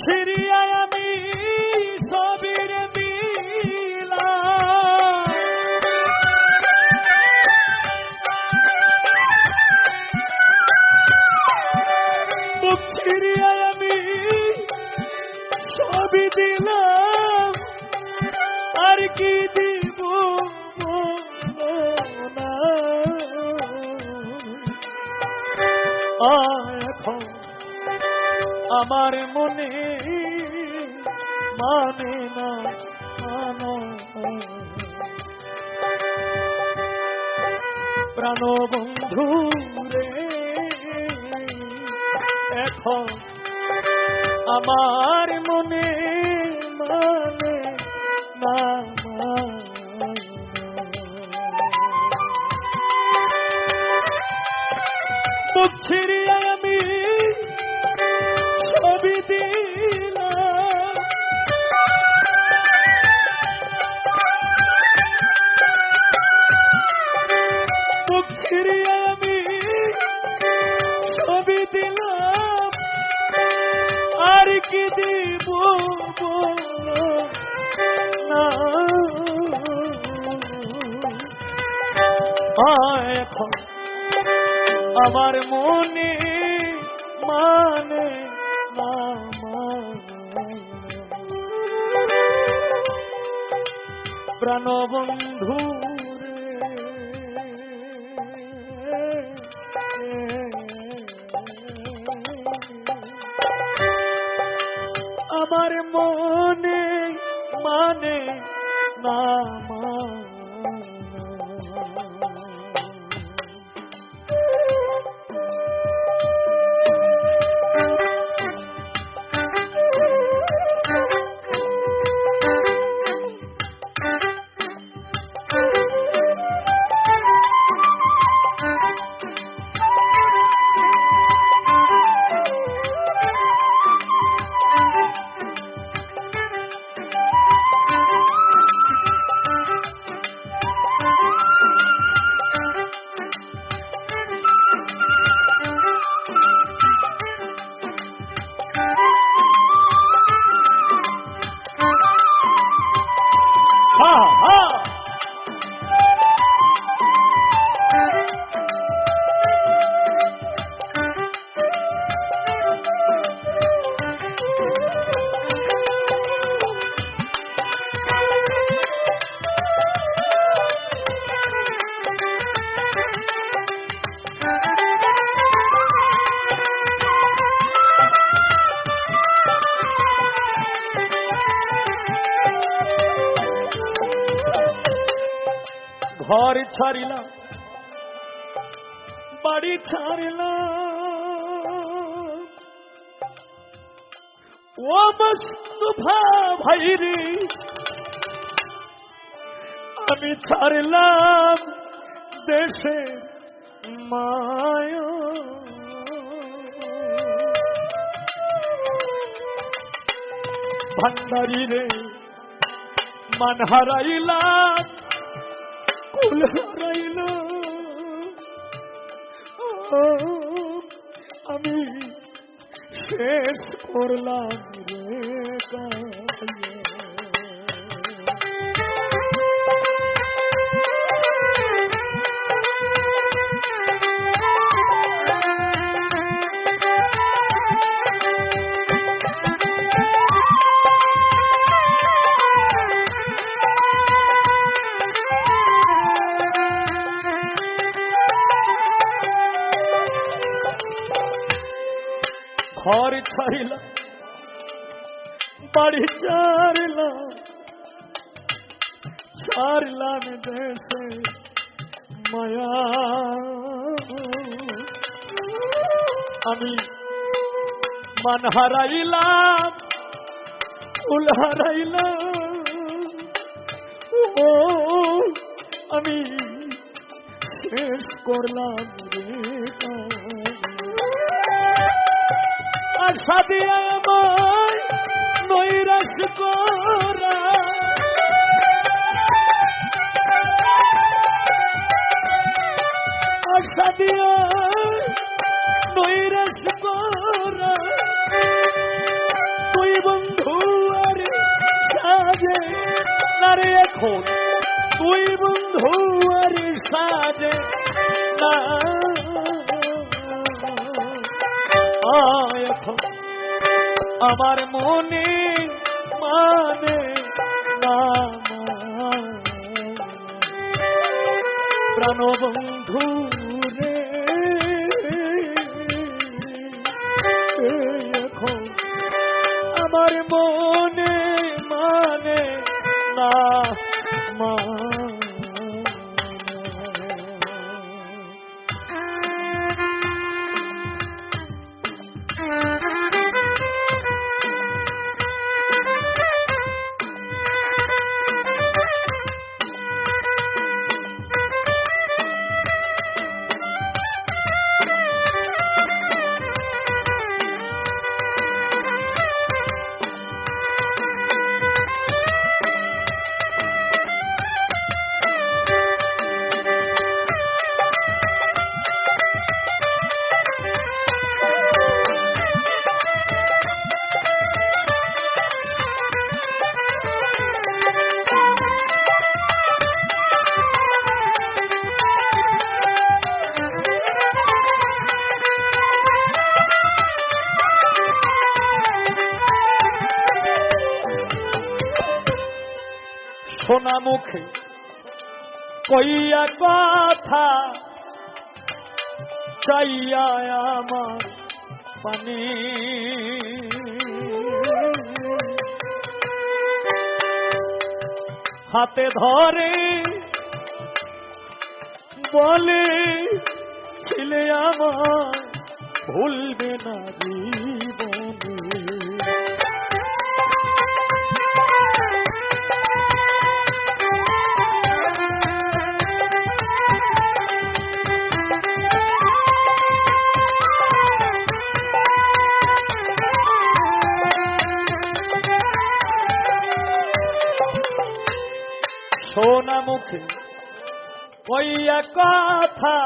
ছিড়িয়ায় আমি সবির দিলা বুক ছিড়িয়ায় আমি সবই দিলাম আর কি দিব না এখন আমার মনে মানে না প্রাণ বন্ধু রে এখন আমার মনে মানে না বুক ছিড়িয়া আমি সবই দিলাম বুক ছিড়িয়া আমি সবই দিলাম আর কি দিব না এখন আমার মনে মানে না প্রাণবন্ধু আমার মনে মানে না ঘর ছাড়িলাম বাড়ি ছাড়িলাম ও মুস্তফা ভাই রে আমি ছাড়লাম দেশে মায়া ভান্ডারি রে মান হারাইলাম কুল হারাইল আমি শেষ করলাম রে ঘর ছাড়িলাম বাড়ি ছাড়লাম দেশে মায়া আমি মান হারাইলাম কুল হারাইলাম ও আমি শেষ করলাম রে আশা দিয়ে আমায় নৈরাশ করা আশা দিয়ে নৈরাশ করা তুই বন্ধু আর সাজে না রে এখন, তুই বন্ধু আর সাজে না এখন, আমার মনে মানে না প্রাণবন্ধু রে এখন, আমার মনে মানে না সোনা মুখে কইয়া কথা চাইয়া আমার পানি, হাতে ধরে বলে ছিলে আমার ভুলবে না জীবনে, সোনা মুখে কইয়া কথা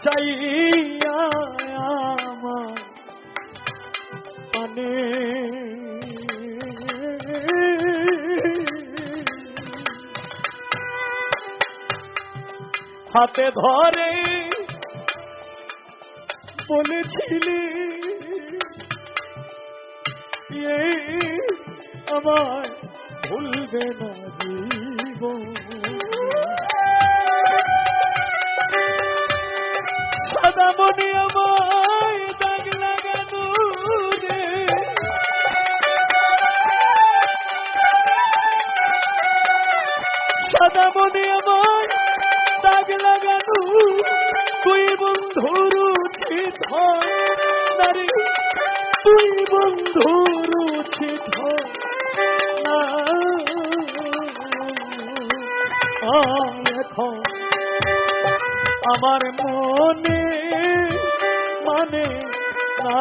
চাইয়া আমার পানে, হাতে ধরে বলেছিলি আমার ভুলবে না জীবন, সাদা মনে আমায় দাগ লাগানো রে, সাদা মনে আমায় দাগ লাগানো, তুই বন্ধুর উচিত হয় নারী, তুই বন্ধুর উচিত হয় না এখন, আমার মনে মানে না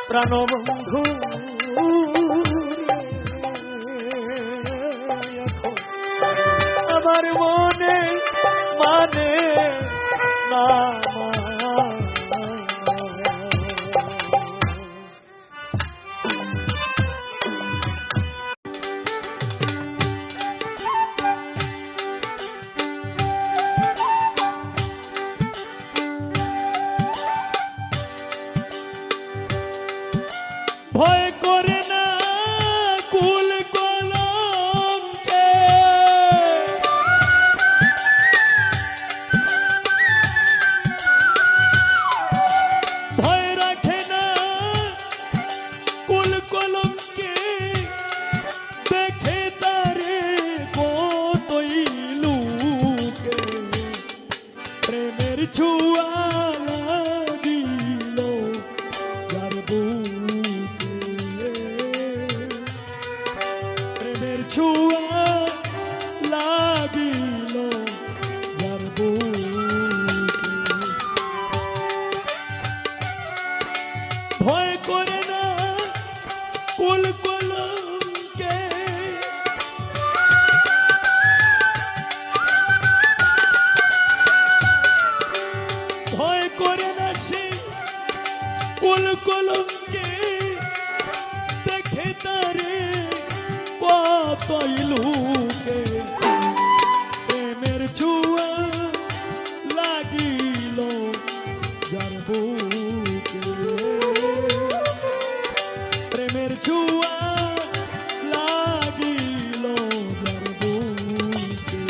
প্রাণবন্ধু এখন, আমার মনে মানে না ভয় করে না কুল কলঙ্কে, ভয় রাখে না কুল কলঙ্কে, দেখে তারে কতই লুকে, প্রেমের ছোঁয়া লাগিল যার ছোঁয়া লাগিল যার ভয় করে না কুল কলঙ্কে, ভয় কুল কলঙ্কে দেখে তারে কতই লোকে প্রেমের ছোঁয়া লাগিল যার বুকে প্রেমের ছোঁয়া লাগিল যার বুকে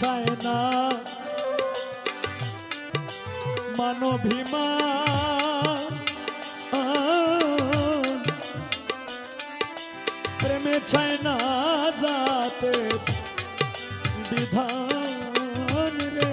চায় না মানবিমান প্রেমে চায় না যাতে বিধান রে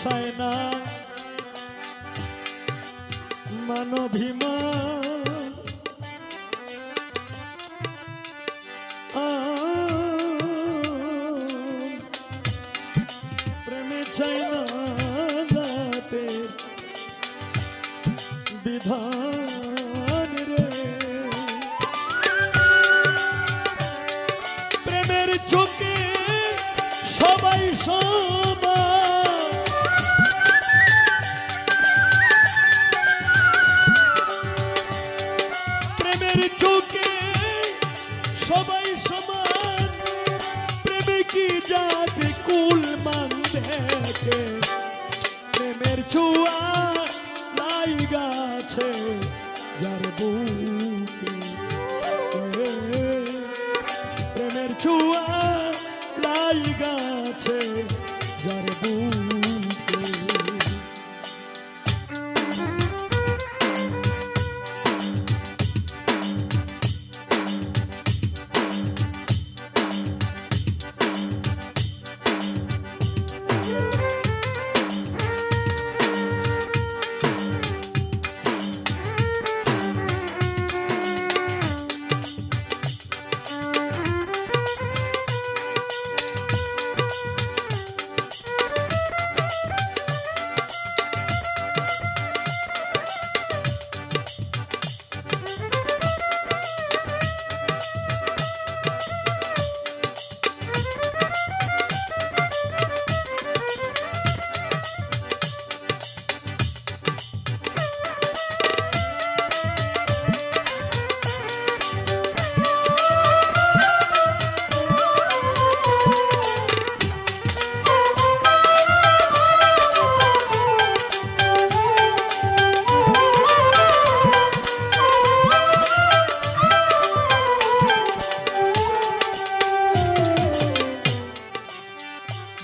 চায় না মানবিমান প্রেমে চায় না যাতে বিধান রে প্রেমের চোখে সবাই সমান চোখে সবাই সমান প্রেমে কি জাতি কুল মান দেখে প্রেমের ছোঁয়া লাইগাছে যার বুকে প্রেমের ছোঁয়া লাইগাছে যার বুকে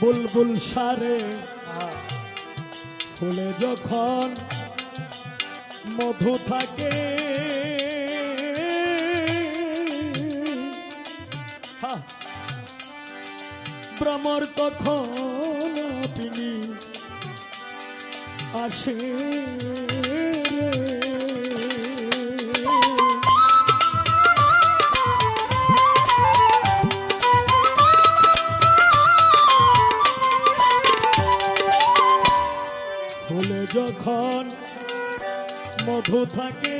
বুলবুল সারে ফুলে যখন মধু থাকে ভ্রমর তখন তিনি আসে ফুলে যখন মধু থাকে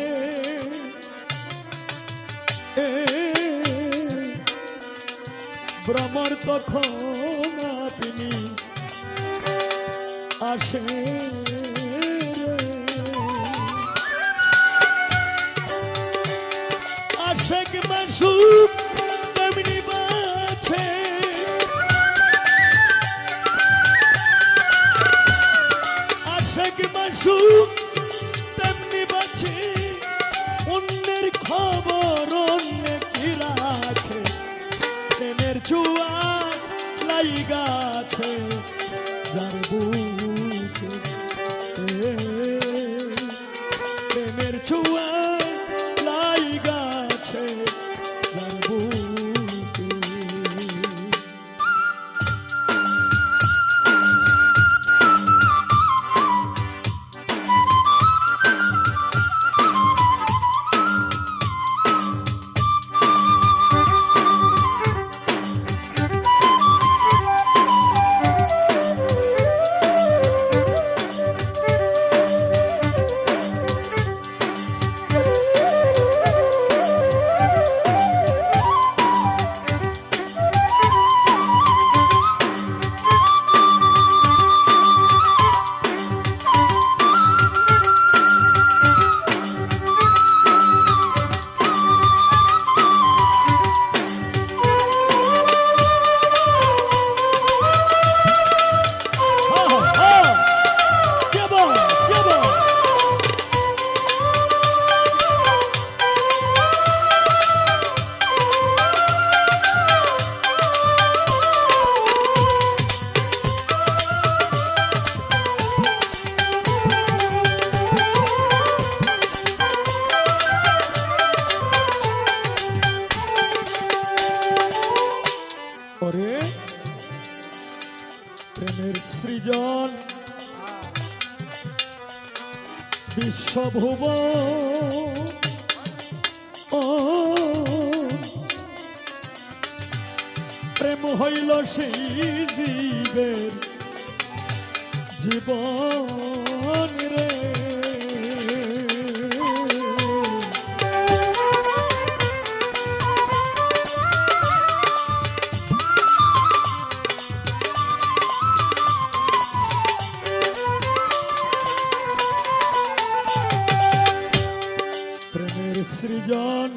ভ্রমর তখন তিনি আসে রে। প্রেমের সৃজন বিশ্বভুব প্রেম হইল সেই জীবের জীবন রে প্রেমের সৃজন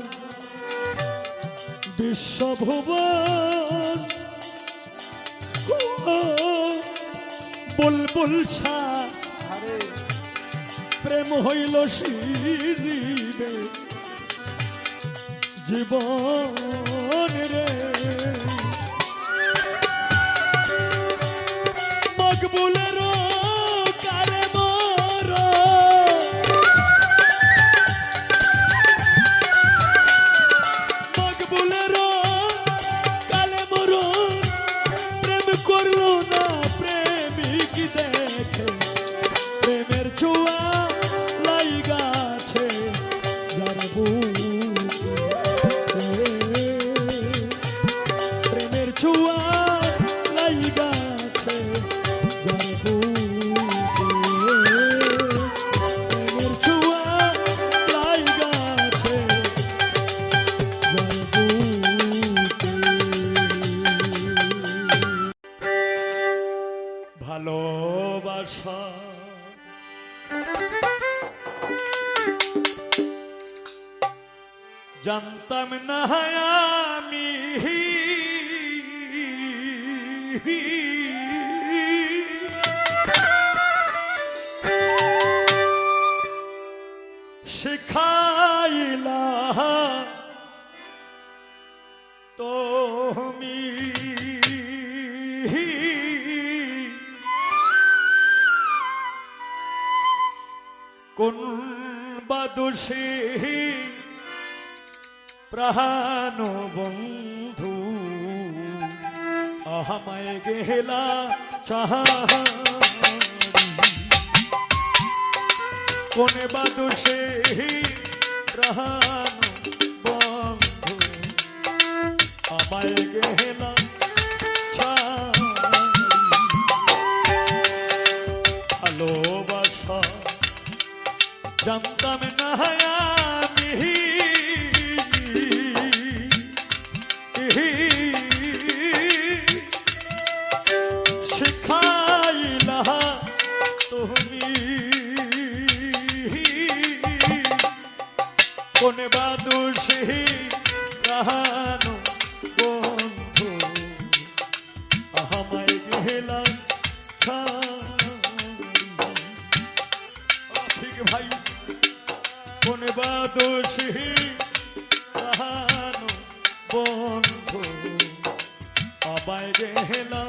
বিশ্বভুবন বুলবুল শাহ প্রেম হইল শিরিবে জীবন রে মকবুলের কারে মর মকবুলের কালে মর প্রেম করলো না প্রেমিক দেখে প্রেমের ছোঁয়া লাইগাছে যার বুকে প্রেমের ছোঁয়া লাইগাছে যার বুকে প্রেমের ছোঁয়া লাইগাছে যার বুকে ভালোবাসা জানতাম না আমি শিখাইলা তুমি কোন বাদোষে প্রাণ বন্ধু আমায় গেলা চাহারি কোন বাদোষে প্রাণ বন্ধু আমায় গেলা চাহারি ভালোবাসা জানতাম না আমি শিখাইলা তুমি কোন বাদোষে প্রাণ বন্ধু আমায় গেলা ঠিক ভাই কোন বাদোষে প্রাণ বন্ধু আমায় গেলা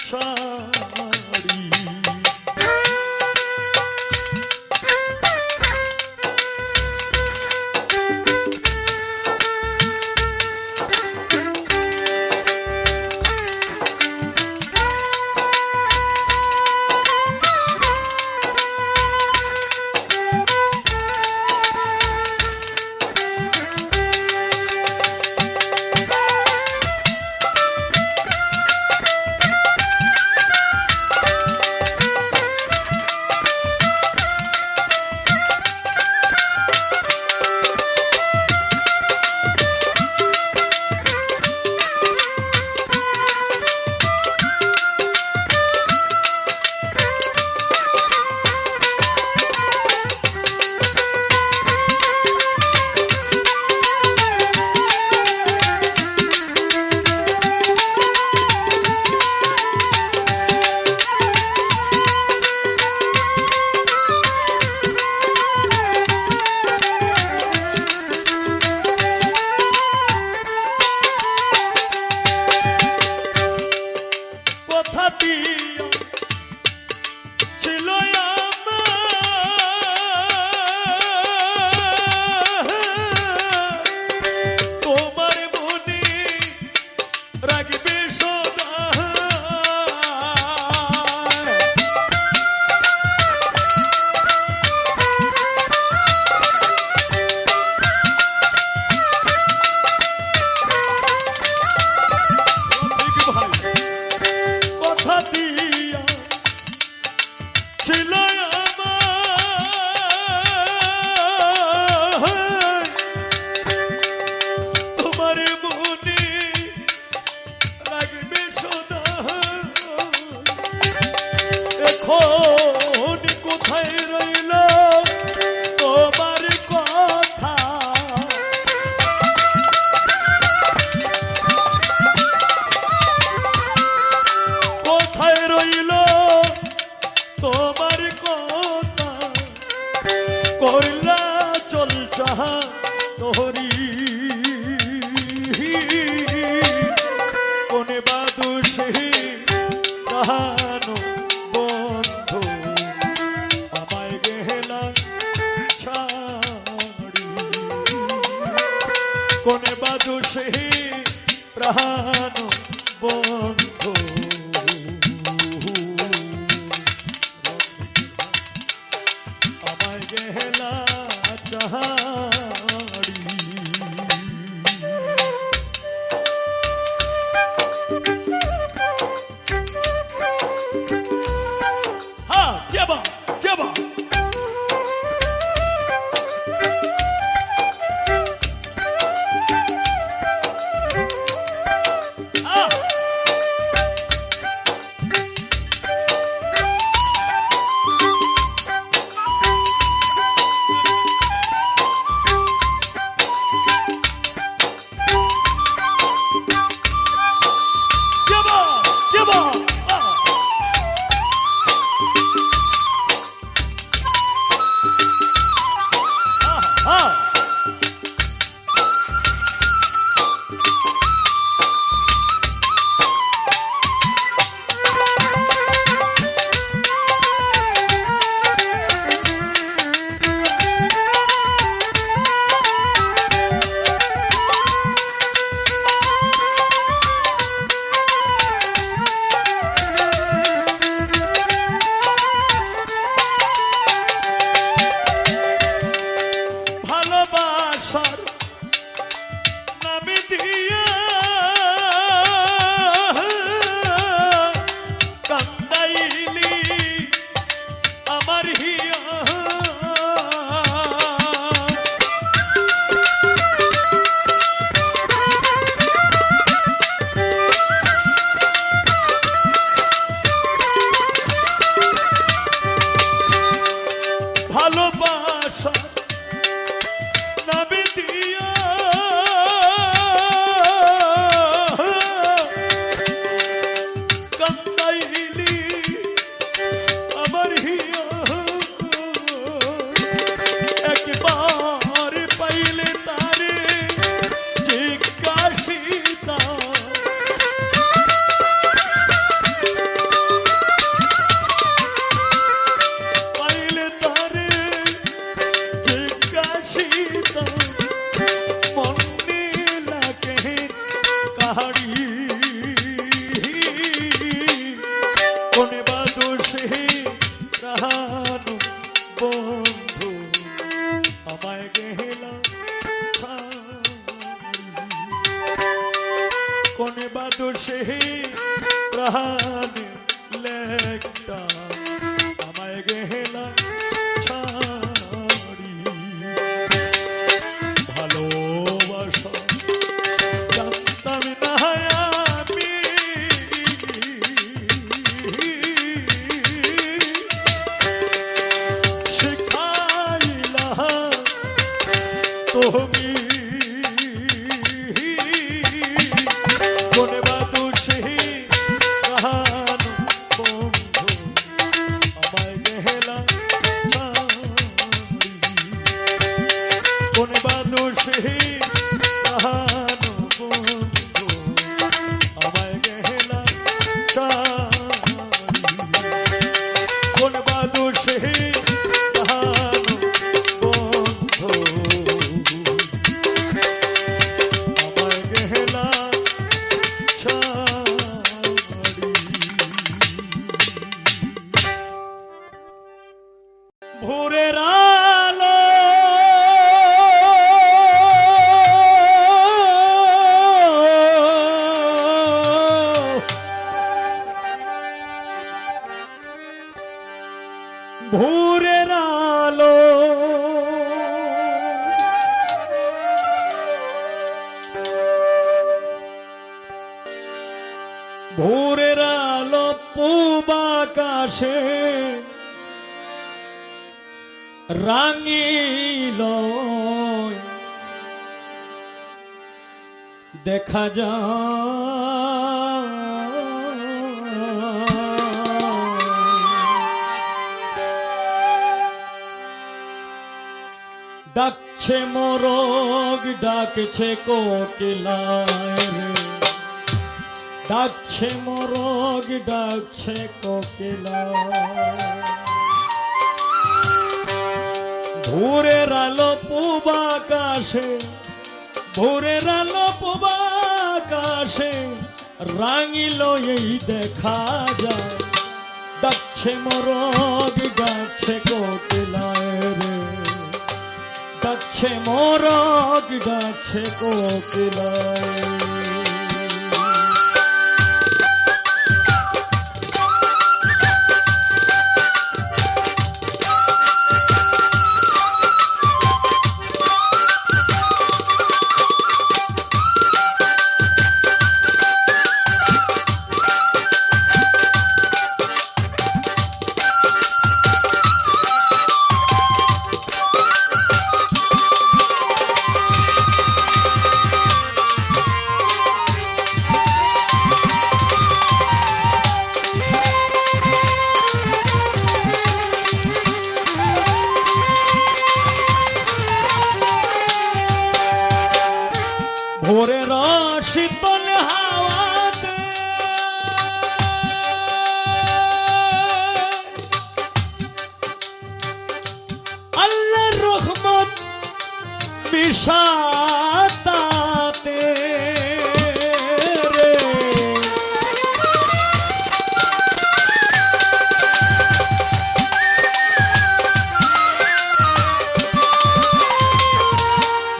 ছাড়ি প্রাণ বন্ধু আমায় গেলা চাহাড়ি হ্যাঁ কেবা কেবা কোনে বাদোষে প্রাণ লেখটা আমায় গেলা ছাড়ি ভালোবাসা জানতাম না আমি শিখাইলা তুমি কোনে বাদোষে প্রাণ বন্ধু আমায় গেলা ছাড়ি কোনে বাদোষে প্রাণ বন্ধু আমায় গেলা ছাড়ি কোনে বাদোষে প্রাণ বন্ধু আমায় গেলা ভোরের আলো ভোরের আলো ভোরের আলো পূব আকাশে রাঙিল দেখা যায় ডাকছে মোরগ ডাকছে কোকিলায় রে ডাকছে মোরগ ডাকছে কোকিলায় ভোরের আলো পূব আকাশে ভোরের আলো পূব আকাশে রাঙিল এই দেখা যায়, ডাকছে মোরগ ডাকছে কোকিলায় রে, ডাকছে মোরগ ডাকছে কোকিলায়। ভোরের শীতল হাওয়াতে আল্লাহর রহমত মিশাতাতে রে,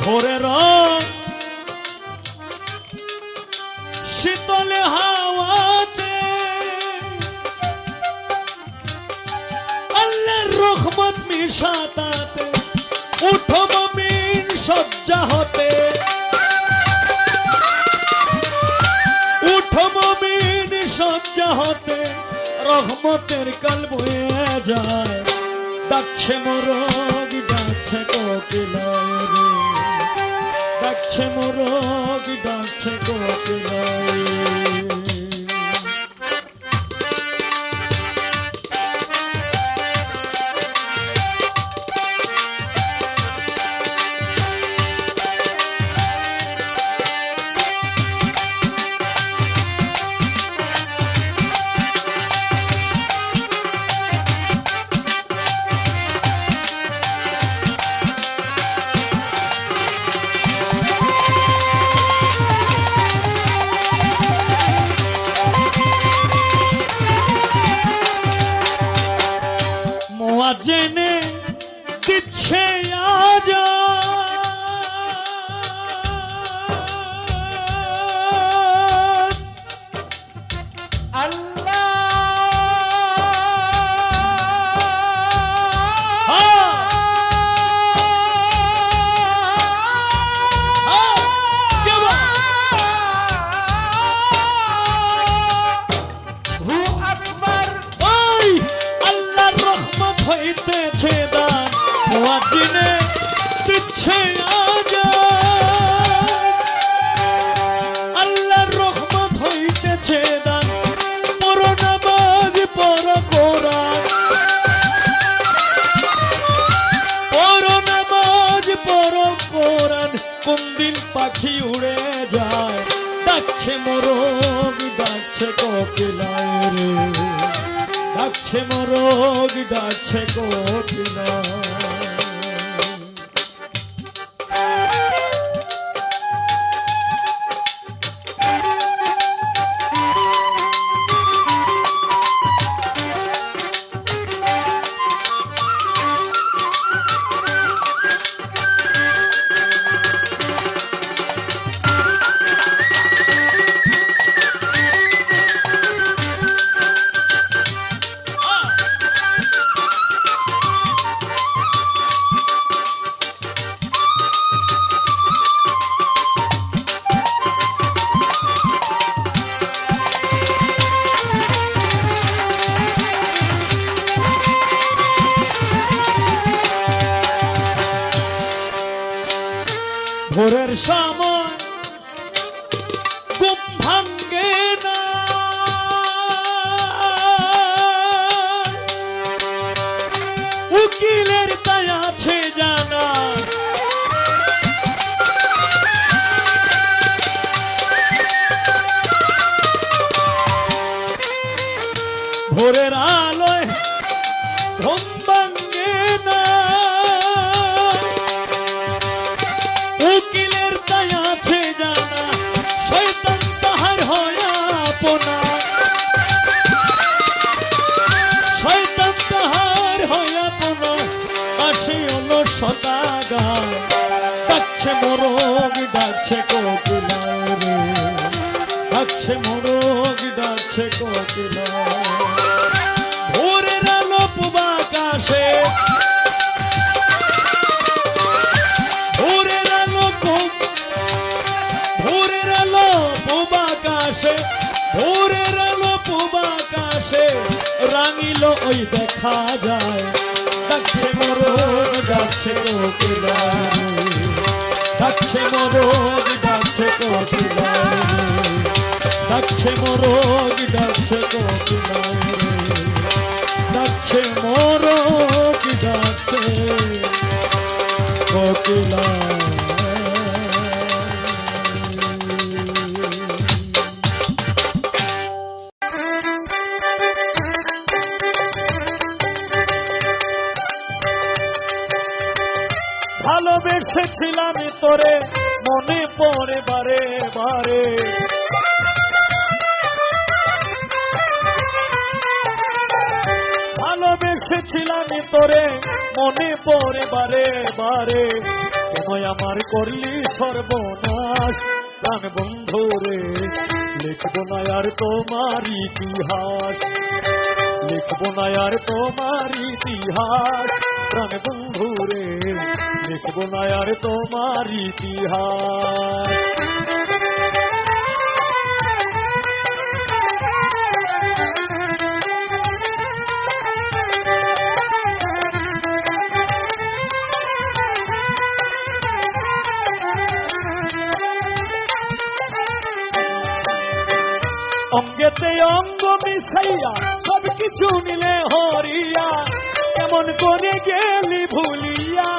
ভোরের শীতল হাওয়াতে আল্লাহর রহমত মিশাতাতে, উঠো মুমিন শয্যা হতে, উঠো মুমিন শয্যা হতে, রহমতের কাল বয়ে যায়, ডাকছে মোরগ ডাকছে কোকিলায় রে, ডাকছে মোরগ ডাকছে কোকিলায়। জেনে দিচ্ছে আজ হইতেছে দান, মুয়াজ্জিনে দিচ্ছে আজান, আল্লাহর রহমত হইতেছে দান, পড়ো নামাজ পড়ো কোরআন, পড়ো নামাজ পড়ো কোরআন, কোন দিন পাখি উড়ে যায়, ডাকছে মোরগ ডাকছে কোকিলায় রে, ডাকছে মোরগ ডাকছে কোকিলায়। ভোরের সময় ঘুম ভাঙ্গে না, উকিলের তাই আছে জানা, ভোরের আলোয় ঘুম ভাঙ্গে না, উকিলের তাই আছে জানা, শয়তান ভোরের আলো পূবাকাশে রাঙিল ওই দেখা যায়, ডাকছে মোরগ ডাকছে কোকিলা, ডাকছে মোরগ ডাকছে কোকিলা, ডাকছে মোরগ ডাকছে কোকিলা, ডাকছে মোরগ ডাকছে কোকিলা। ভালোবেসেছিলাম তোরে মনে পড়ে বারে বারে, ভালোবেসেছিলাম তোরে মনে পড়ে বারে বারে, কেন আমার করলি সর্বনাশ প্রাণ বন্ধু রে, লিখবো না আর তোমার ইতিহাস, লিখবো না আর তোমার ইতিহাস প্রাণ বন্ধু রে, লিখবো না আর তোমার ইতিহাস। অঙ্গেতে অঙ্গ মিশাইয়া সব কিছু নিলে হরিয়া, কেমন করে গেলি ভুলিয়া,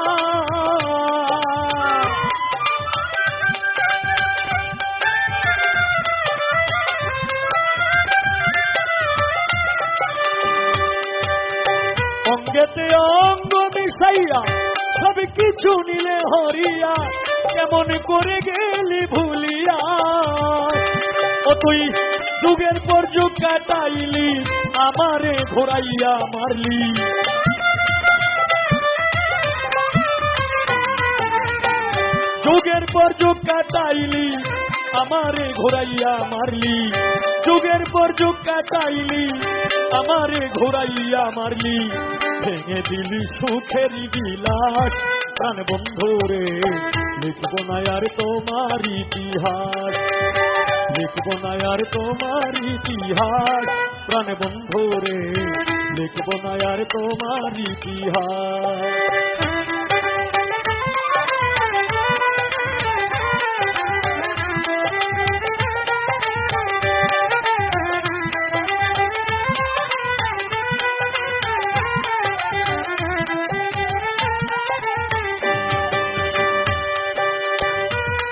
অঙ্গেতে অঙ্গ মিশাইয়া সব কিছু নিলে হরিয়া, কেমন করে গেলি ভুলিয়া। ও তুই যুগের পর যুগ কাটাইলি আমারে ঘোরাইয়া মারলি, যুগের পর যুগ কাটাইলি আমারে ঘোরাইয়া মারলি, যুগের পর যুগ কাটাইলি আমারে ঘোরাইয়া মারলি, ভেঙে দিলি সুখের বিলাস প্রাণ বন্ধু রে, লিখবো না আর তোমার ইতিহাস, লিখবো না আর তোমার ইতিহাস প্রাণ বন্ধু রে, লিখবো না আর তোমার ইতিহাস।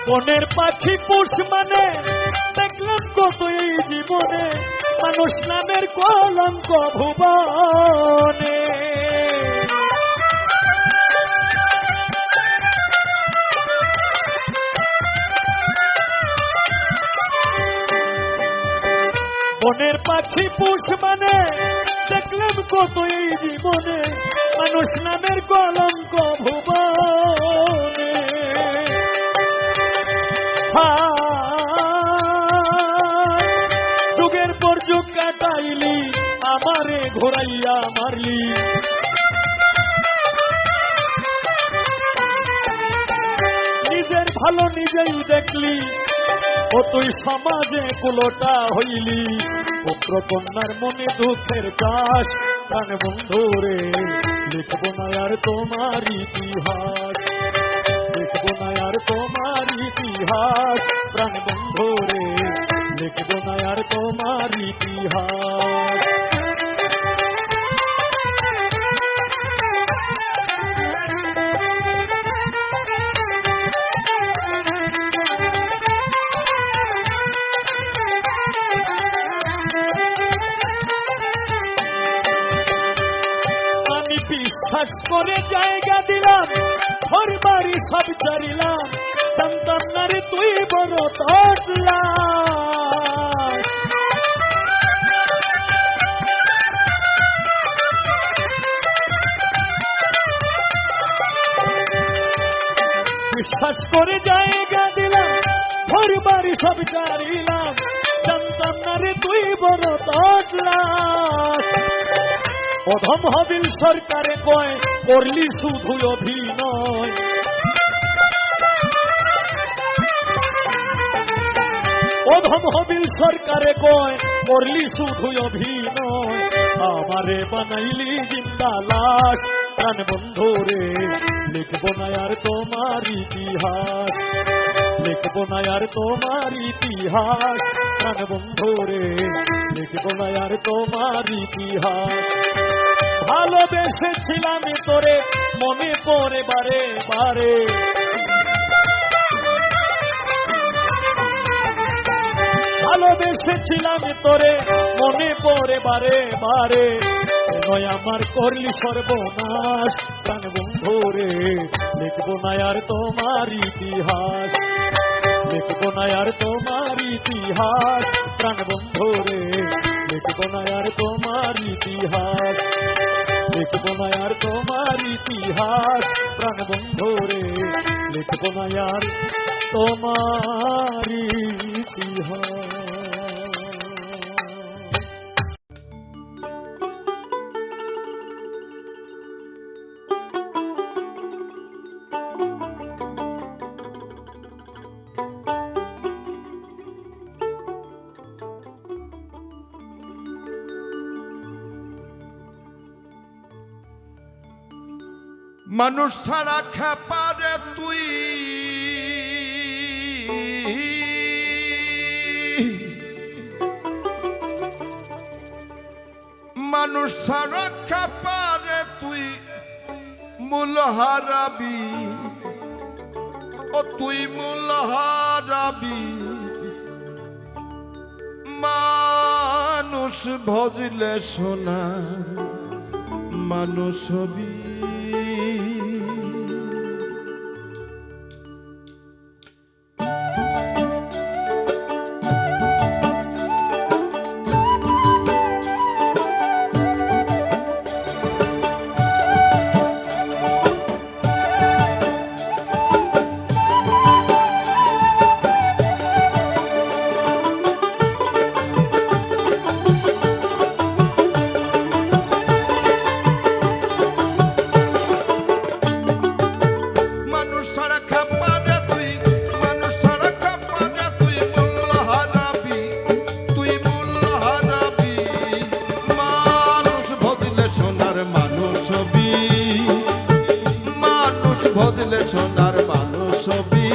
বনের পাখি পুষ মানে দেখলাম কত এই জীবনে, মানুষ নামের কলঙ্ক ভুবনে, বনের পাখি পুষ মানে দেখলাম কত এই জীবনে, মানুষ নামের কলঙ্ক ভুবনে। যুগের পর যুগ কাটাইলি আমারে ঘোরাইয়া মারলি, নিজের ভালো নিজেই দেখলি, ও তুই সমাজে কুলোটা হইলি, পুত্র কন্যার মনে দুঃখের চাষ প্রাণ বন্ধু রে, লিখবো না আর তোমার ইতিহাস, লিখবো না আর তোমার ইতিহাস প্রাণ বন্ধু রে, লিখবো না আর তোমার ইতিহাস। আমি বিশ্বাস করে জায়গা দিলাম, ঘর বাড়ি সব ছাড়িলাম, জানতাম না রে তুই বড় তটলা, বিশ্বাস করে জায়গা দিলাম, ঘর বাড়ি সব ছাড়িলাম, জানতাম না রে তুই বড় তটলা। অধম হাবিল সরকারে কয় করলি শুধু অভিনয়, অধম হবিল সরকারে কয় করলি শুধু অভিনয়, আমারে বানাইলি জিন্দা লাশ। প্রাণ বন্ধু রে লিখবো না আর তোমার ইতিহাস, লিখবো না আর তোমার ইতিহাস। প্রাণ বন্ধু রে লিখবো না আর তোমার ইতিহাস। ভালোবেসেছিলাম তোরে মনে পড়ে বারে বারে, ভালোবেসেছিলাম তোরে মনে পড়ে বারে বারে। নয় আমার করলি সর্বনাশ। প্রাণ বন্ধু রে লিখবো না আর তোমার ইতিহাস, লিখবো না আর তোমার ইতিহাস। প্রাণ বন্ধু রে লিখবো না আর তোমার ইতিহাস, লিখবো না আর তোমার ইতিহাস। প্রাণ বন্ধু রে লিখবো না আর তোমার ইতিহাস। মানুষ ছাড়া খেপারে তুই, মানুষ ছাড়া খেপারে তুই মূল হারাবি, ও তুই মূল হারাবি। মানুষ ভজলে সোনা মানুষ হবি। ভজলে সোনার মানুষ হবি।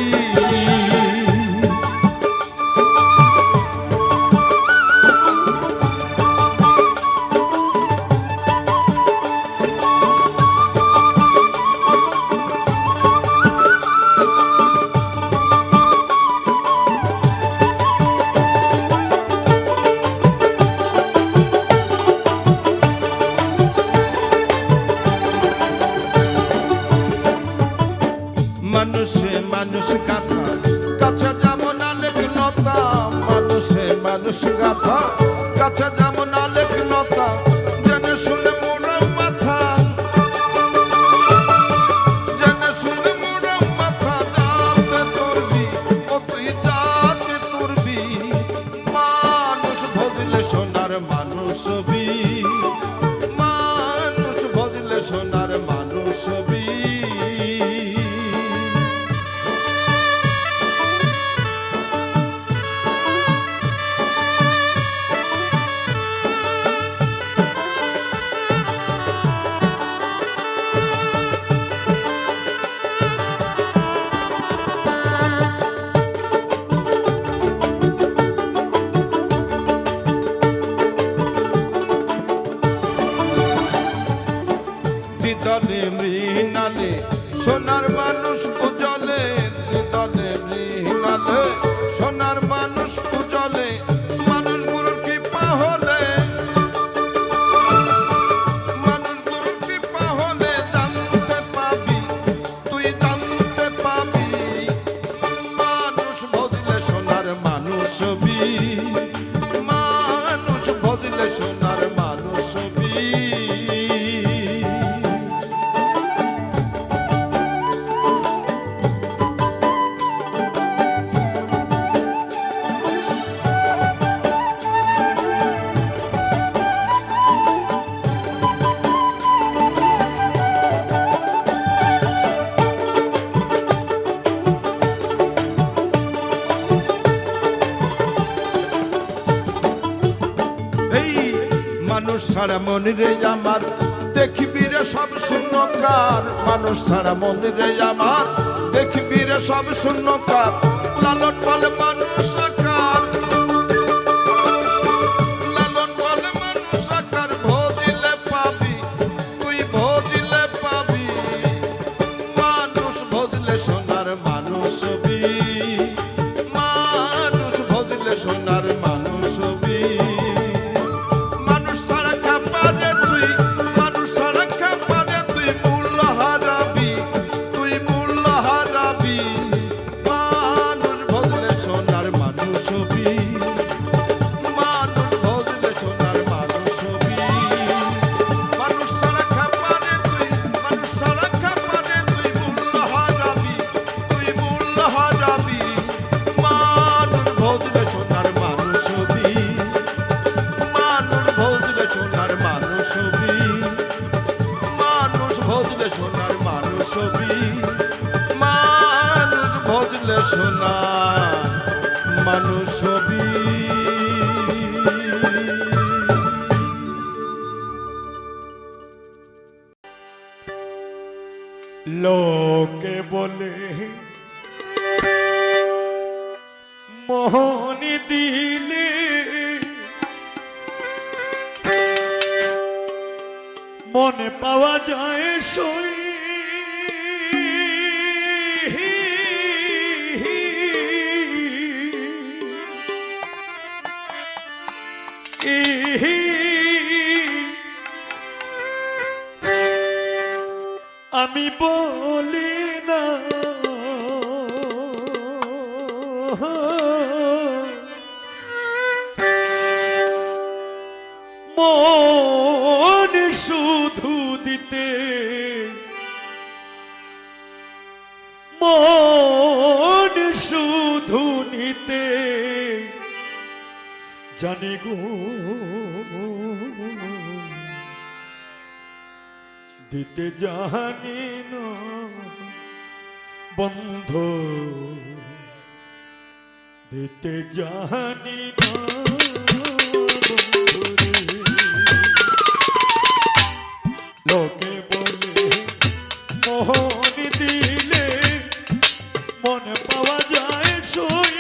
মানুষে মানুষ গাথা কাছে যেমন আলেক নতা, মানুষে মানুষ গাথা কাছে যেমন আলেক নতা। জেনে শুনে মোরা মাথা, জেনে শুনে মোরা মাথা। যাতে তুরবি ও তুই যাতে তুরবি, মানুষ ভজলে সোনার মানুষ হবি। মানুষ ভজলে সোনার মানুষ হবি। দিদলে মৃণালে সোনার মানুষ উজলে, দিদলে মৃণালে সোনার মানুষ উজলে। মানুষ গুরুর কৃপা হলে, মানুষ গুরুর কৃপা হলে জানতে পাবি, তুই জানতে পাবি। মানুষ ভজলে সোনার মানুষ হবি। মানুষ ভজলে সোনার মানুষ হবি। ছাড়া মন রে আমার দেখবি রে সব শূন্যকার, মানুষ ছাড়া মন রে আমার দেখবি রে সব শূন্যকার। লালন বলে মানুষ আকার, লালন বলে মানুষ আকার, ভজিলে পাবি তুই ভজিলে পাবি, মানুষ ভজলে সোনার মানুষ হবি, মানুষ ভজলে সোনার মানুষ হবি। মানুষ ছাড়া খাপারে তুই, মানুষ ছাড়া খাপারে তুই মূল্য হারাবি, তুই মূল্য হারাবি, মানুষ ভজলে সোনার মানুষ হবি, মানুষ ভজলে সোনার মানুষ হবি। মানুষ ছাড়া খাপারে তুই, মানুষ ছাড়া খাপারে তুই মূল্য হারাবি, তুই মূল্য হারাবি, মানুষ ভজলে সোনার মানুষ হবি, মানুষ ভজলে সোনার মানুষ হবি, মানুষ ভজলে সোনার মানুষ হবি, মানুষ ভজলে সোনার মানুষ হবি। লোকে বলে মোহন দিলে মনে পাওয়া যায় সই, আমি বলি না মন শুধু দিতে, মন শুধু নিতে জানি গো, দিতে জানি না বন্ধু, দিতে জানি না বন্ধু রে। লোকে বলে মোহন দিলে মনে পাওয়া যায় সই,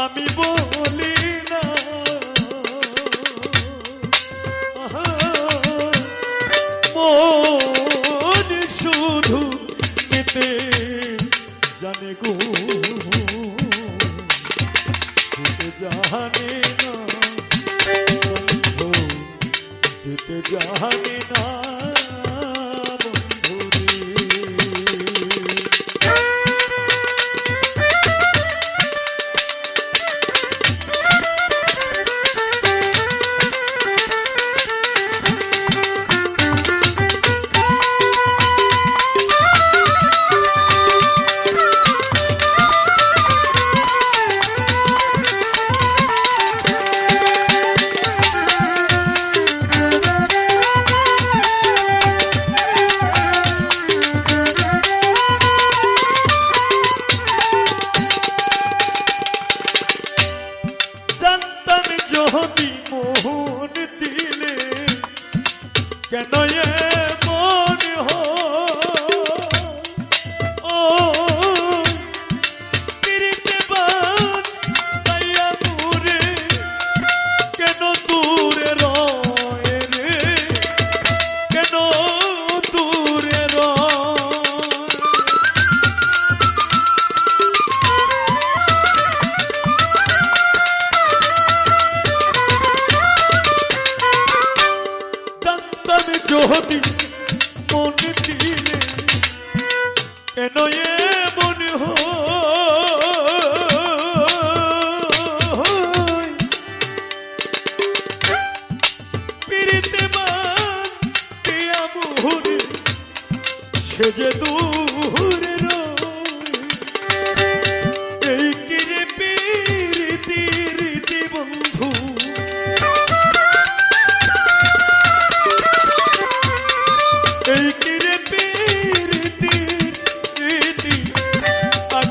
আমি বলি না মন শুধু দিতে জানে গো, দিতে জানে না বন্ধু, দিতে জানে না বন্ধু রে।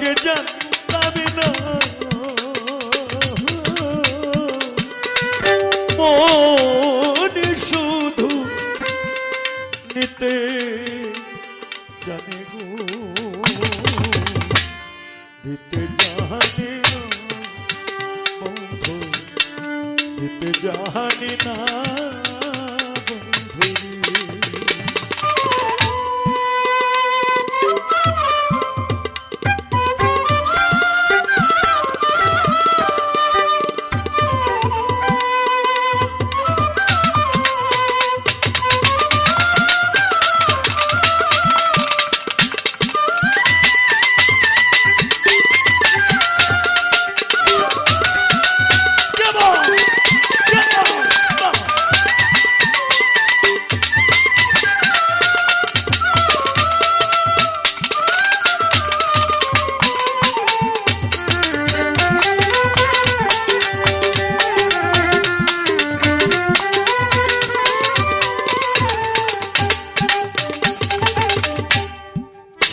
আগে জানতাম না মনে শুধু নিতে জানে গো দিতে জানে না বন্ধু দিতে জানে না বন্ধু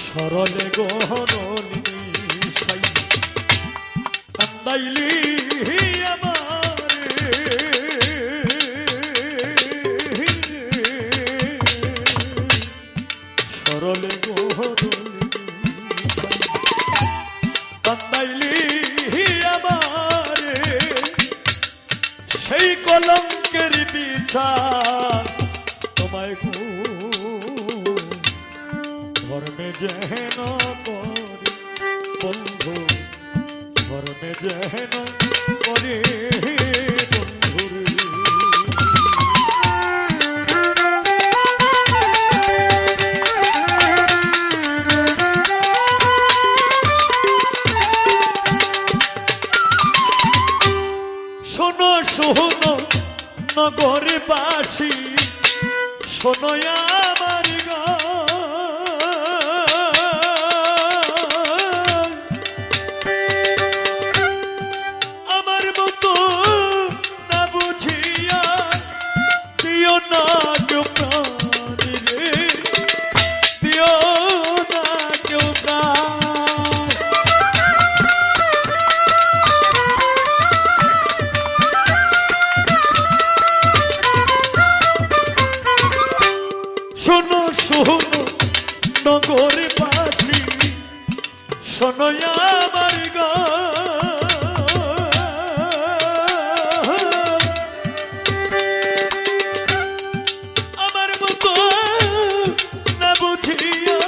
সরলে গহরলি সাই কান্দাইলি আমারে সরলে গহরলি কান্দাইলি আমারে সেই কলঙ্কের বিচার তোমায় ধর্মে যেন করে বন্ধু ধর্মে যেন করে বন্ধুরে শোনো শোনো নগরবাসী শোনো আমার শোনো শোনো নগরবাসী শোনো আমার আমার মতো না বুঝিয়া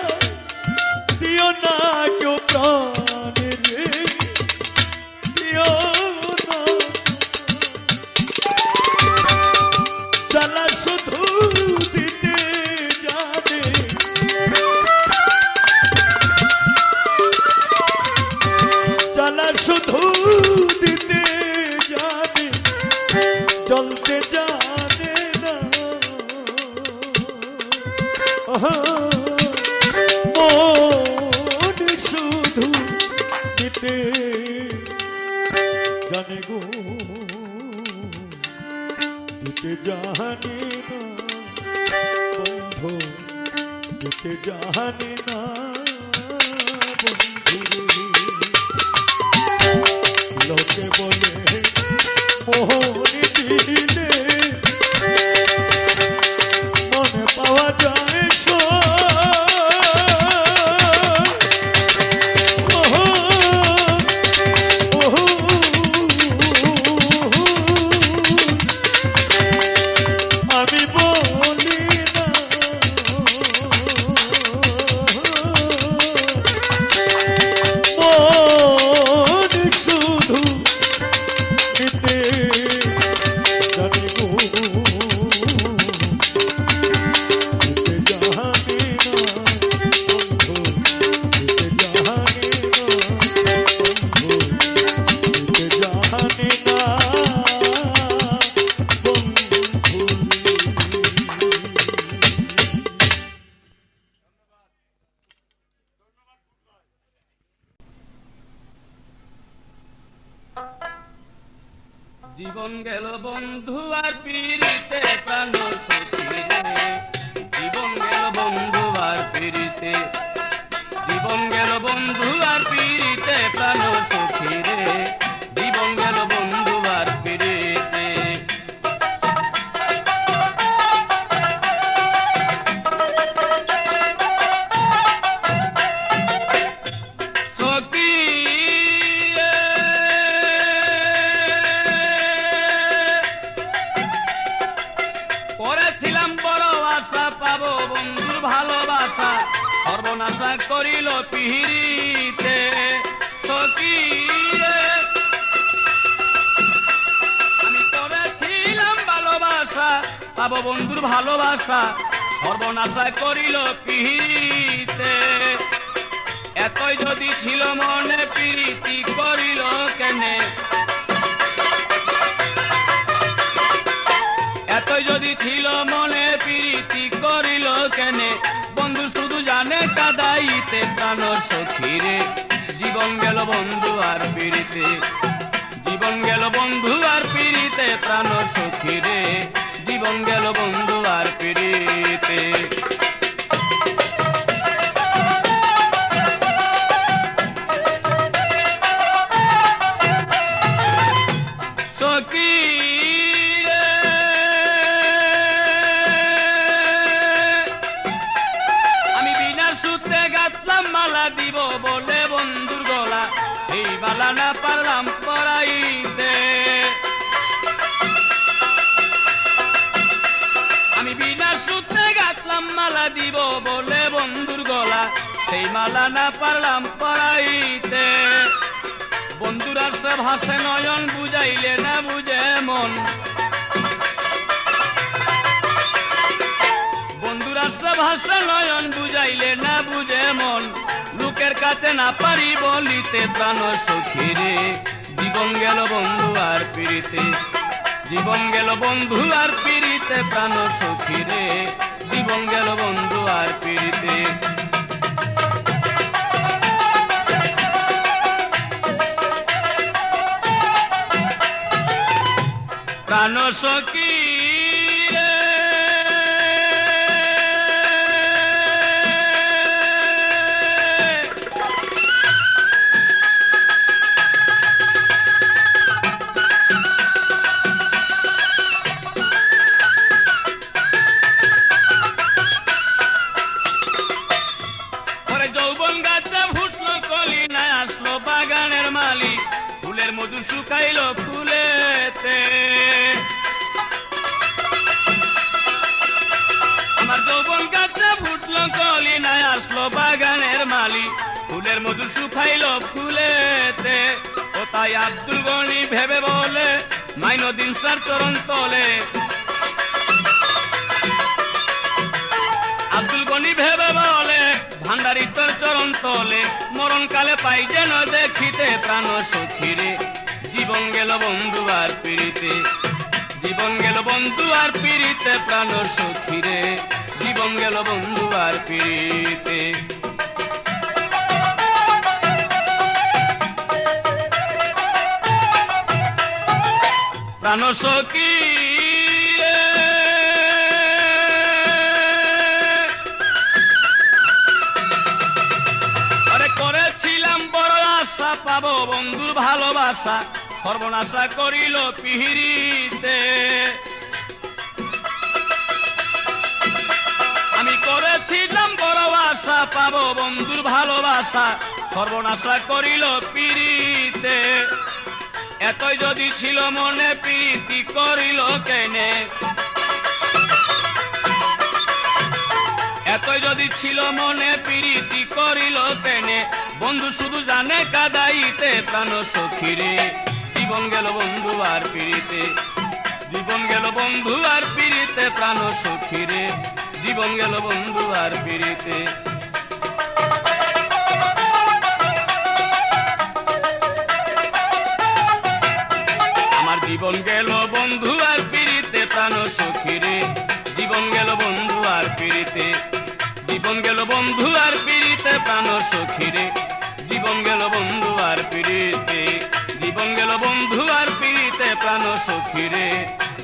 দিও না কেউ প্রাণের দিও না জ্বালা শুধু শুধু দিতে জানে চলতে জানে না মন শুধু দিতে জানে গো দিতে জানে না বন্ধু দিতে জানে না বন্ধু লোকে বলে মোহনি দিলে মনে পাওয়া যায় আমি বলি না জীবন গেল বন্ধু আর পিরিতে প্রাণ সখী রে, জীবন গেল বন্ধু আর পিরিতে, জীবন জীবন গেল বন্ধু আর পিড়িতে প্রাণ সখী রে, জীবন গেল বন্ধু আর পিড়িতে। সখী করেছিলাম বড় আশা পাবো বন্ধুর ভালোবাসা, সর্বনাশা করিল পিহিরিতে। সখী আমি করেছিলাম ভালোবাসা পাবো বন্ধুর ভালোবাসা, সর্বনাশা করিল পিহিরিতে। এতই যদি ছিল মনে প্রীতি করিল কেনে, এতই যদি ছিল মনে প্রীতি করিল কেনে, বন্ধু শুধু জানে কাদাইতে প্রাণ সখী রে, জীবন গেল বন্ধু আর পিড়িতে, জীবন গেল বন্ধু আর পিড়িতে প্রাণ সখী রে, জীবন গেল বন্ধু আর পিড়িতে। সখী আমি বিনা সুতে গাঁথলাম মালা দিব বলে বন্ধুর গলা, সেই মালা না পারলাম পরাইতে। আমি বিনা সুতে গাঁথলাম মালা দিব বলে বন্ধুর গলা, সেই মালা না পারলাম পরাইতে। বন্ধুর আসে ভাসে নয়ন, বুঝাইলে না বুঝে মন, বন্ধুর আসে ভাসে নয়ন, বুঝাইলে না বুঝে মন, লোকের কাছে না পারি বলিতে প্রাণ সখী রে, জীবন গেল বন্ধু আর পিড়িতে, জীবন গেল বন্ধু আর পিড়িতে প্রাণ সখী রে, জীবন গেল বন্ধু আর পিড়িতে। প্রাণ সখী যৌবন গাছে ফুটলো কলি, না আসলো বাগানের মালিক, ফুলের মধু শুকাইল ফুলেতে। আমার যৌবন গাছে ফুটলো কলি, না আসলো বাগানের মালিক, ফুলের মধু শুকাইল ফুলেতে। ও তাই আব্দুল গনি ভেবে বলে, মাইনুদ্দিন স্যার চরণ তলে, আব্দুল গনি ভেবে বলে, ভান্ডারি তোর চরণ তলে, মরণকালে পাই যেন দেখিতে প্রাণ সখী রে, জীবন গেল বন্ধু আর পিড়িতে, জীবন গেল বন্ধু আর পিড়িতে প্রাণ সখী রে, জীবন গেল বন্ধু আর পিড়িতে। প্রাণ সখী করেছিলাম বড় আশা পাবো বন্ধুর ভালোবাসা, সর্বনাশা করিল পিহিরিতে। আমি করেছিলাম বড় আশা পাবো বন্ধুর ভালোবাসা, সর্বনাশা করিল পিড়িতে। এতই যদি ছিল মনে প্রীতি করিল কেনে, এতই যদি ছিল মনে প্রীতি করিল কেনে, বন্ধু শুধু জানে কাদাইতে প্রাণ সখী রে, জীবন গেল বন্ধু আর পিড়িতে, জীবন গেল বন্ধু আর পিড়িতে প্রাণ সখী রে, জীবন গেল বন্ধু আর পিড়িতে। আমার জীবন গেল বন্ধু আর পিড়িতে প্রাণ সখী রে, জীবন গেল বন্ধু আর পিড়িতে, জীবন গেল বন্ধু আর পিড়িতে প্রাণ সখী রে, জীবন গেল বন্ধু আর পিড়িতে, জীবন গেল বন্ধু আর পিড়িতে প্রাণ সখী রে,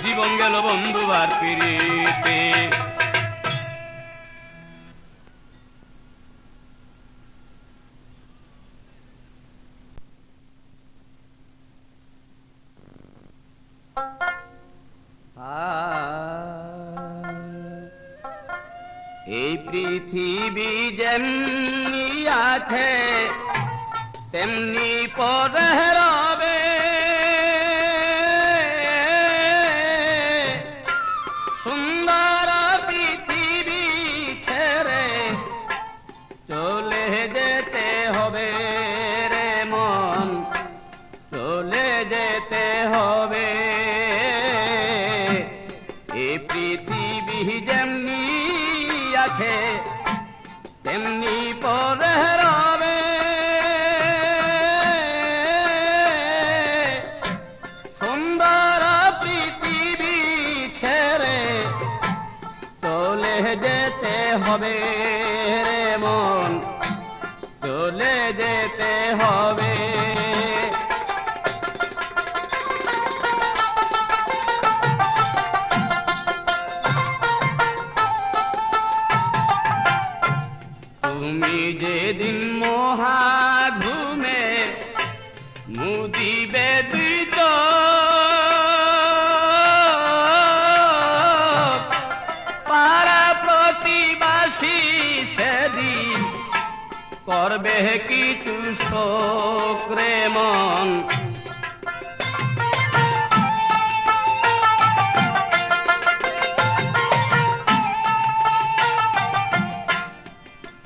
জীবন গেল বন্ধু আর পিড়িতে। এই পৃথিবী যেমনি আছে তেমনি পরে রবে, সুন্দর পৃথিবী ছেড়ে চলে যেতে হবে রে মন, চলে যেতে হবে। এই পৃথিবী যেমনি আছে তেমনি পরে রবে, সুন্দর পৃথিবী ছেড়ে চলে যেতে হবে রে মন, চলে যেতে হবে। তুমি যেদিন মহাঘুমে মুদিবে দুই চোখ, পাড়া প্রতিবাসী সেদিন করবে কিছু শোক রে মন।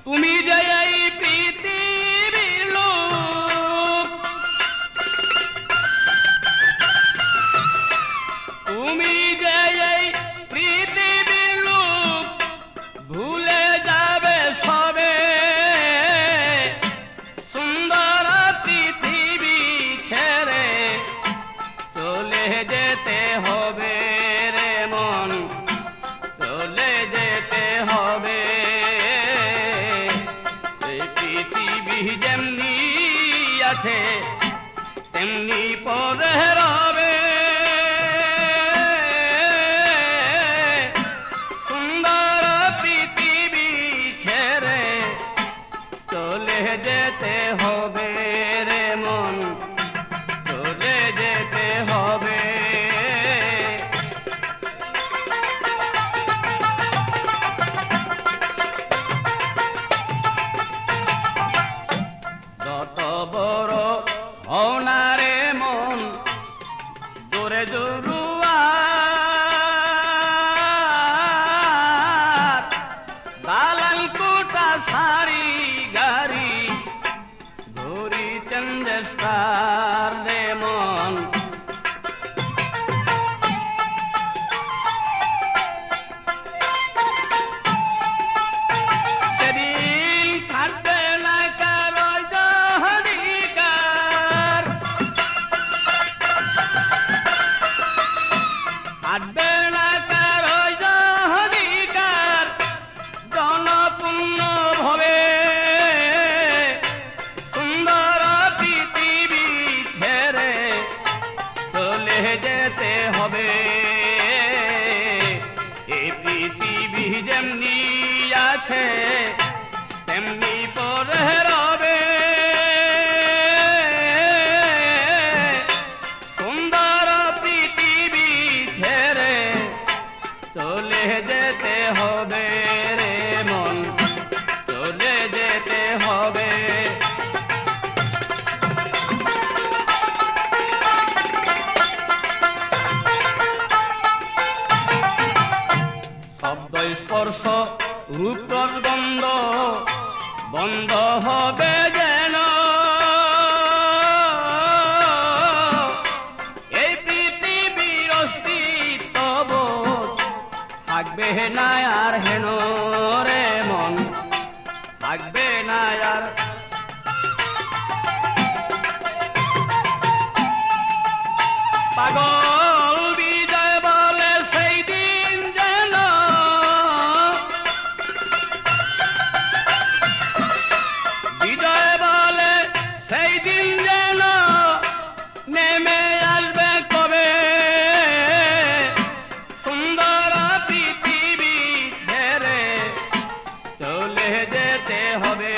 তুমি যে এই পৃথিবীর লোক, তুমি যে এই পৃথিবীর লোক, ভুলে যাবে সবে, সুন্দর পৃথিবী ছেড়ে চলে যেতে হবে রে মন, চলে যেতে হবে। পৃথিবী যেমনি আছে তেমনি পরে রবে, সুন্দর পৃথিবী ছেড়ে চলে যেতে হবে রে মন, চলে যেতে হবে। যত বড় হনারে মন জোরে জরুয়ার, দালাল কোটা সারি গাড়ি ধরি চন্দ্রস্টার রে মন। সেদিন থাকবে না কারো অধিকার, থাকবে না কারো অধিকার, জনপূর্ণ ভবে সুন্দর পৃথিবী ছেড়ে চলে যেতে হবে। এই পৃথিবী যেমনি আছে তেমনি পরে রবে, সুন্দর পৃথিবী ছেড়ে চলে যেতে হবে রে মন, চলে যেতে হবে। শব্দ স্পর্শ রূপ গন্ধ বন্ধ হবে যেন, এই পৃথিবীর অস্তিত্ব থাকবে না আর হেন রে মন, থাকবে না আর। পাগল বিজয় বলে সেই দিন যেন, বিজয় বলে সেই দিন যেন নেমে আসবে কবে, সুন্দর পৃথিবী ছেড়ে চলে যেতে হবে।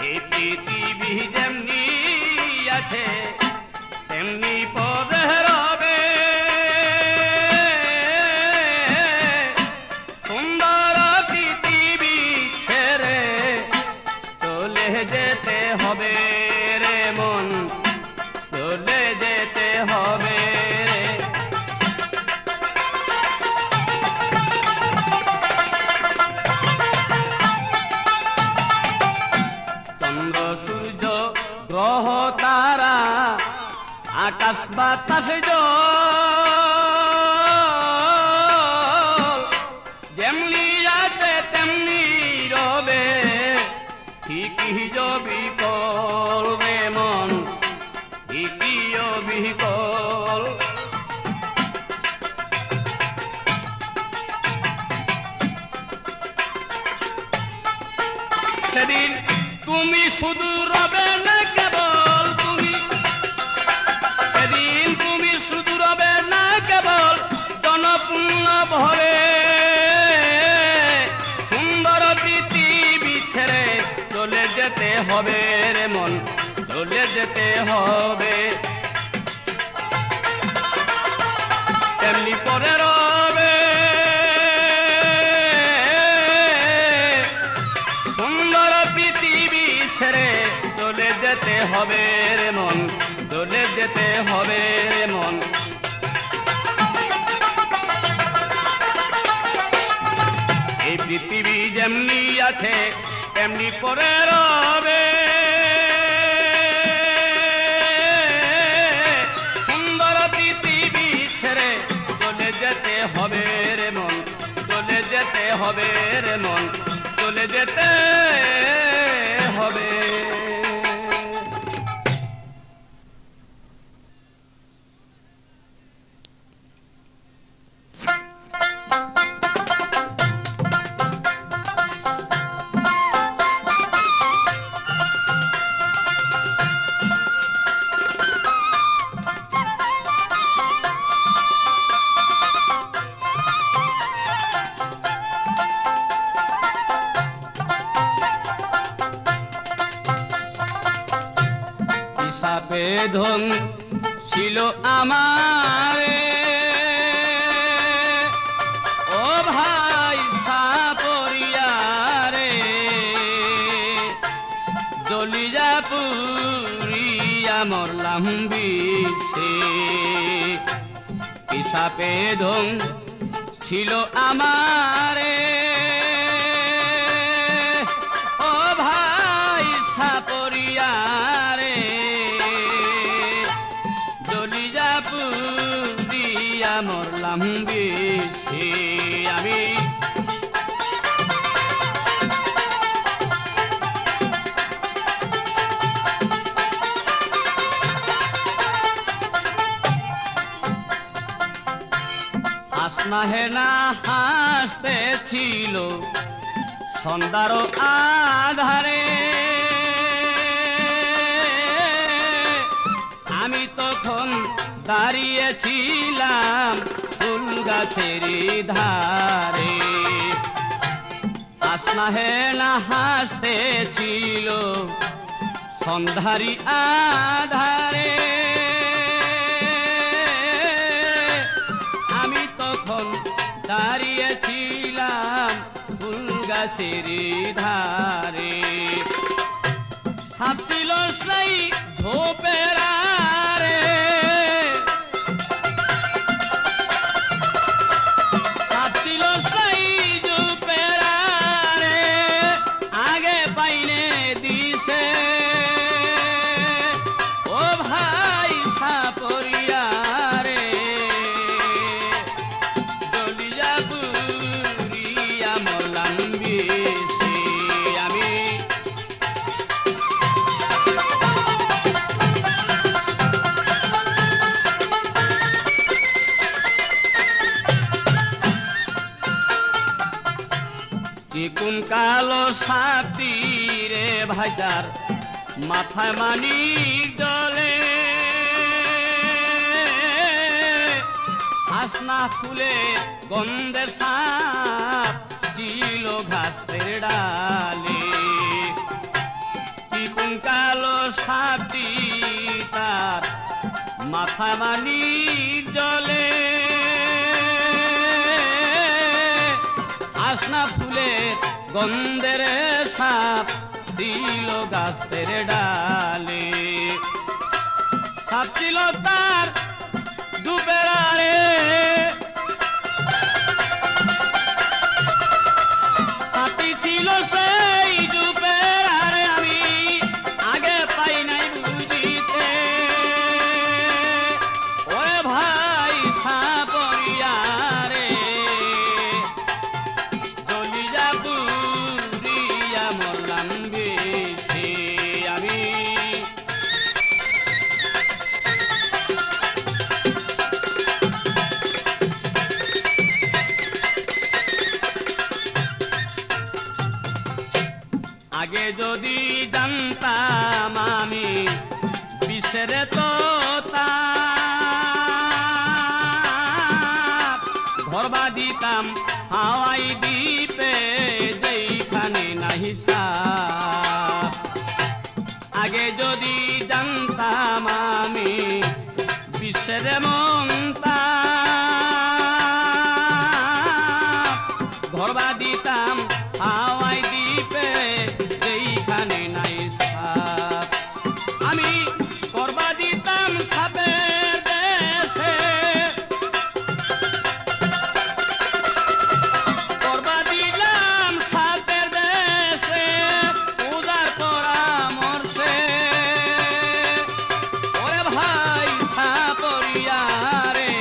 এই পৃথিবী যেমনি আছে তেমনি পরে রবে, চন্দ্র সূর্য গ্রহ তারা আকাশ বাতাসে জল যেমনি আছে তেমনি রবে ঠিকই বিকল রে মন ঠিকই বিকল সেদিন তুমি শুধু রবে না কেবল সেদিন তুমি শুধু রবে না কেবল জনপূর্ণ ভরে সুন্দর পৃথিবী ছেড়ে চলে যেতে হবে রে মন চলে যেতে হবে তেমনি পরে রবে সুন্দর পৃথিবী ছেড়ে চলে যেতে হবে রে মন চলে যেতে হবে রে মন এই পৃথিবী যেমনি আছে তেমনি পরে রবে সুন্দর পৃথিবী ছেড়ে চলে যেতে হবে রে মন চলে যেতে হবে রে মন চলে যেতে হবে বেদন ছিল আমারে ও ভাই সাপরিয়ারে জলিয়া পুরিয়া মরলাম বিষে পিসা বেদন ছিল আমারে ও ভাই সাপরিয়ারে মরলাম বেশি আমি হাসনা হেনা হাসতে ছিল সন্ধ্যার আধারে আমি তখন দাঁড়িয়েছিলাম ফুল গাছের ধারে হাসনা হেনা হাসতে ছিল সন্ধ্যারি আধারে আমি তখন দাঁড়িয়েছিলাম ফুল গাছের ধারে সাপ ছিল সেই ঝোপের আরে সাপ ছিল সেই ঝোপের আরে আগে পাইনে দিছে ও ভাই সাপরিয়ারে জলিয়া বুড়িয়া মরলাম বেশি আমি কোন কালো সাপটি রে ভাইদার মাথায় মানিক জলে হাসনা ফুলে গন্ধের সাপ ছিল ঘাসের ডালে কোন কালো সাপটি তার মাথায় মানিক জলে হাসনা ফুলের গন্ধের সাপ ছিল গাছের ডালে সাপ ছিল তার ডুবের আড়ে সাপটি ছিল সেই ডুবের আড়ে আমি আগে যদি জানতাম আমি বিষের তো ধরবা দিতাম হাওয়াই দ্বীপে যেইখানে না হিসাব আগে যদি জানতাম আমি বিষের মনতা ধরবা দিতাম হাওয়াই দ্বীপে যেইখানে না হিসাব আমি করবা দিতাম সাপের দেশে করবা দিলাম সাপের দেশে পূজার পরামর্শে ওরে ভাই সাপরিয়া রে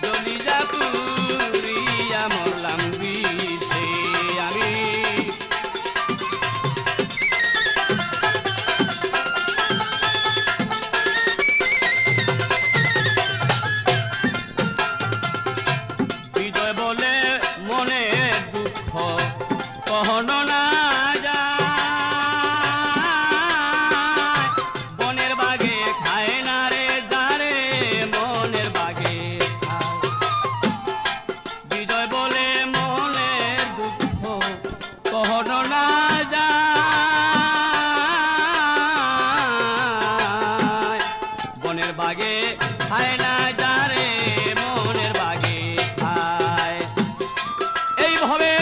জলি যা পুরিয়া মরলাম বিষে আমি বিজয় বলে মনে দুঃখ কহনো না যায় বনের বাগে খায় না রে যারে মনের বাগে খায় বিজয় বলে মনে দুঃখ কহনো না যায় বনের বাগে খায় না যারে মনের বাগে খায় এইভাবে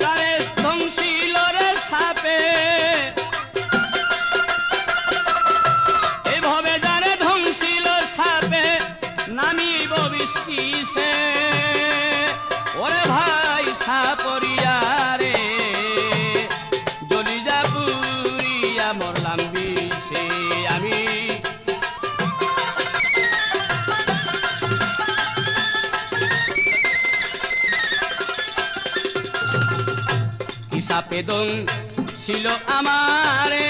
যারে ধ্বংসিল রে সাপে এইভাবে যারে ধ্বংসিল সাপে নামিব বিষকিসে ওরে ভাই সাপরিয়া রে জলি যা পুরিয়া মরলাম বিষে আমি সাপে দং ছিল আমারে